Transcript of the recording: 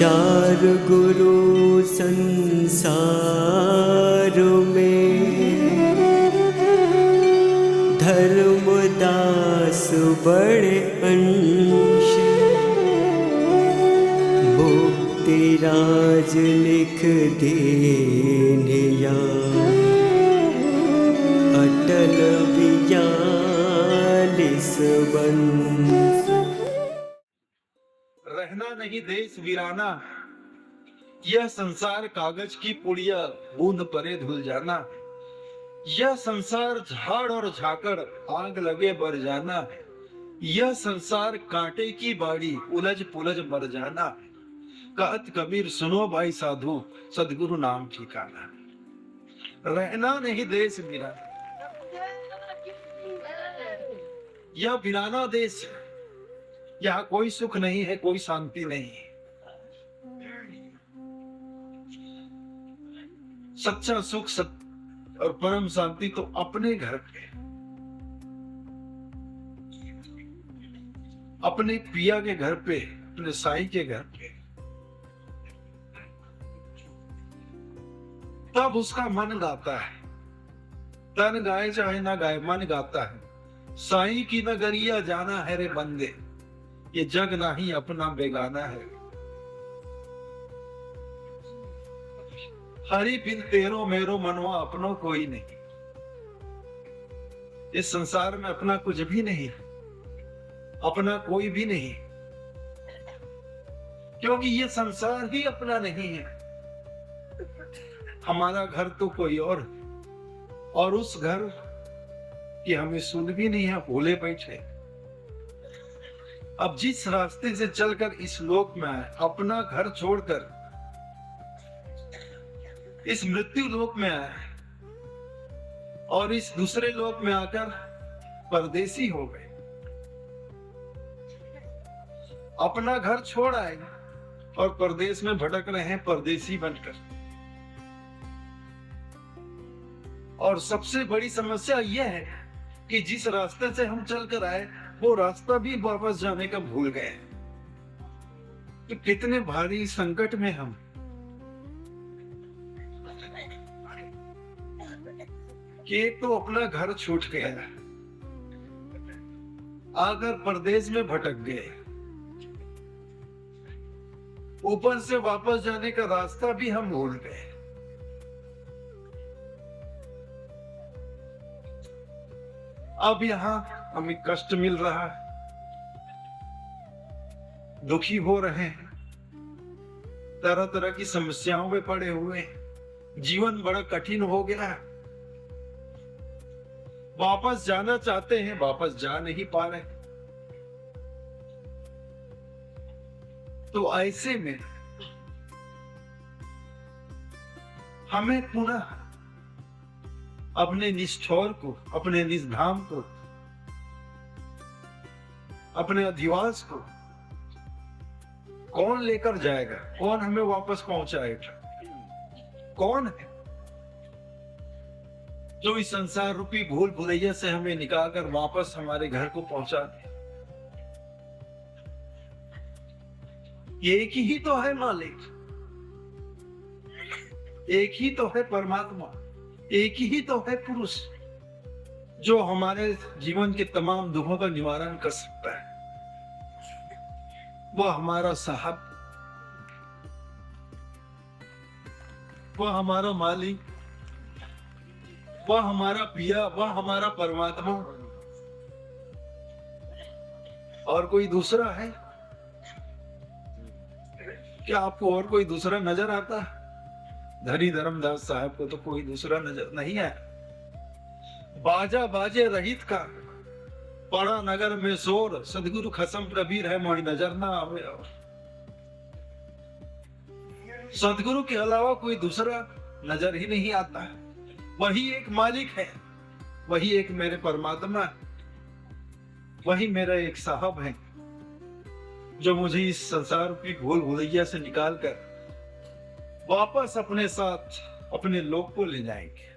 चार गुरु संसार में, धर्मदास बड़े अंश, मुक्ति राज लिख देने अटल 42 बंस। रहना नहीं देश वीराना, यह संसार कागज की पुड़िया बूंद परे धुल जाना। यह संसार झाड़ और झाकड़ आग लगे बर जाना। यह संसार कांटे की बाड़ी उलझ पुलझ मर जाना। कहत कबीर सुनो भाई साधु, सदगुरु नाम ठिकाना। रहना नहीं देश वीराना, यह वीराना देश, यहाँ कोई सुख नहीं है, कोई शांति नहीं है। सच्चा सुख और परम शांति तो अपने घर पे, अपने पिया के घर पे, अपने साईं के घर पे। तब उसका मन गाता है, तन गाए चाहे ना गाए, मन गाता है। साईं की नगरिया जाना है रे बंदे, ये जग नहीं अपना बेगाना है। हरि बिन तेरो मेरो मनवा अपनो कोई नहीं। इस संसार में अपना कुछ भी नहीं, अपना कोई भी नहीं, क्योंकि ये संसार ही अपना नहीं है। हमारा घर तो कोई और उस घर की हमें सुध भी नहीं है, भूले बैठे। अब जिस रास्ते से चलकर इस लोक में आए, अपना घर छोड़कर इस मृत्यु लोक में आए और इस दूसरे लोक में आकर परदेसी हो गए, अपना घर छोड़ आए और परदेश में भटक रहे हैं परदेसी बनकर। और सबसे बड़ी समस्या यह है कि जिस रास्ते से हम चलकर आए वो रास्ता भी वापस जाने का भूल गए। तो कितने भारी संकट में हम। कि एक तो अपना घर छूट गया, आकर परदेश में भटक गए, ऊपर से वापस जाने का रास्ता भी हम भूल गए। अब यहां हमें कष्ट मिल रहा है, दुखी हो रहे हैं, तरह तरह की समस्याओं में पड़े हुए हैं, जीवन बड़ा कठिन हो गया है। वापस जाना चाहते हैं, वापस जा नहीं पा रहे। तो ऐसे में हमें पुनः अपने निष्ठौर को, अपने निजधाम को, अपने अधिवास को कौन लेकर जाएगा? कौन हमें वापस पहुंचाएगा? कौन है जो इस संसार रूपी भूल भुलैया से हमें निकालकर वापस हमारे घर को पहुंचा दे? एक ही तो है मालिक, एक ही तो है परमात्मा, एक ही तो है पुरुष जो हमारे जीवन के तमाम दुखों का निवारण कर सकता है। वह हमारा साहब, वह हमारा मालिक, वह हमारा पिया, वह हमारा परमात्मा। और कोई दूसरा है क्या? आपको और कोई दूसरा नजर आता है? धनी धर्मदास साहब को तो कोई दूसरा नजर नहीं है। बाजा बाजे रहित का पड़ा नगर में शोर, सदगुरु खसम प्रबीर है मोहि नजर ना आवे। सदगुरु के अलावा कोई दूसरा नजर ही नहीं आता है। वही एक मालिक है, वही एक मेरे परमात्मा, वही मेरा एक साहब है जो मुझे इस संसार की भूल भुलैया से निकालकर वापस अपने साथ अपने लोक को ले जाएंगे।